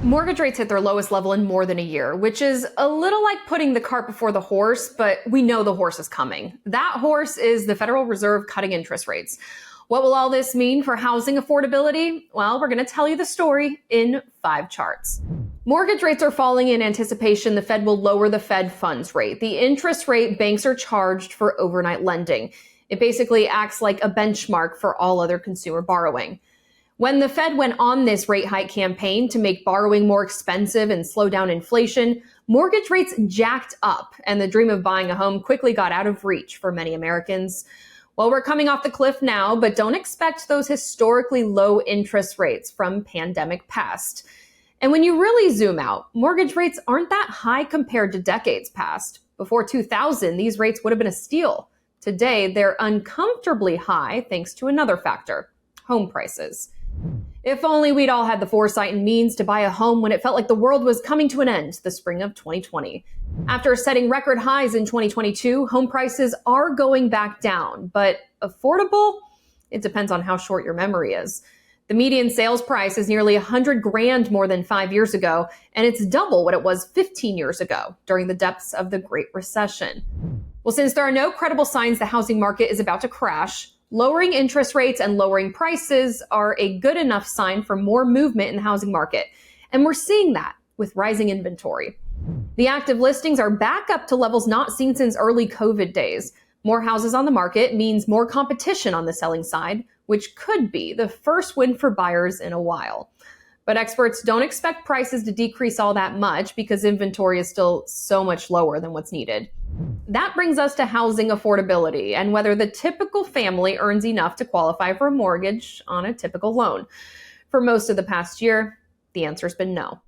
Mortgage rates hit their lowest level in more than a year, which is a little like putting the cart before the horse, but we know the horse is coming. That horse is the Federal Reserve cutting interest rates. What will all this mean for housing affordability? Well, we're going to tell you the story in 5 charts. Mortgage rates are falling in anticipation the Fed will lower the Fed funds rate, the interest rate banks are charged for overnight lending. It basically acts like a benchmark for all other consumer borrowing. When the Fed went on this rate hike campaign to make borrowing more expensive and slow down inflation, mortgage rates jacked up, and the dream of buying a home quickly got out of reach for many Americans. Well, we're coming off the cliff now, but don't expect those historically low interest rates from pandemic past. And when you really zoom out, mortgage rates aren't that high compared to decades past. Before 2000, these rates would have been a steal. Today, they're uncomfortably high thanks to another factor: home prices. If only we'd all had the foresight and means to buy a home when it felt like the world was coming to an end the spring of 2020. After setting record highs in 2022, home prices are going back down, but affordable? It depends on how short your memory is. The median sales price is nearly $100,000 more than 5 years ago, and it's double what it was 15 years ago during the depths of the Great Recession. Well, since there are no credible signs the housing market is about to crash, lowering interest rates and lowering prices are a good enough sign for more movement in the housing market. And we're seeing that with rising inventory. The active listings are back up to levels not seen since early COVID days. More houses on the market means more competition on the selling side, which could be the first win for buyers in a while. But experts don't expect prices to decrease all that much because inventory is still so much lower than what's needed. That brings us to housing affordability and whether the typical family earns enough to qualify for a mortgage on a typical loan. For most of the past year, the answer's been no.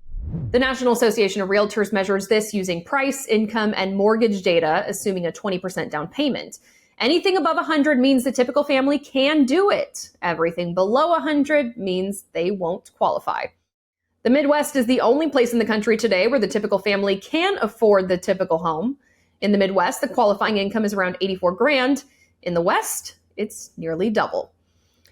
The National Association of Realtors measures this using price, income, and mortgage data, assuming a 20% down payment. Anything above 100 means the typical family can do it. Everything below 100 means they won't qualify. The Midwest is the only place in the country today where the typical family can afford the typical home. In the Midwest, the qualifying income is around $84,000. In the West, it's nearly double.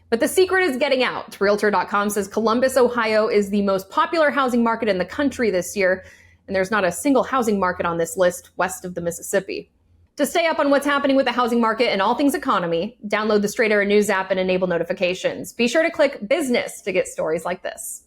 But the secret is getting out. Realtor.com says Columbus, Ohio is the most popular housing market in the country this year, and there's not a single housing market on this list west of the Mississippi. To stay up on what's happening with the housing market and all things economy, download the Straight Era News app and enable notifications. Be sure to click Business to get stories like this.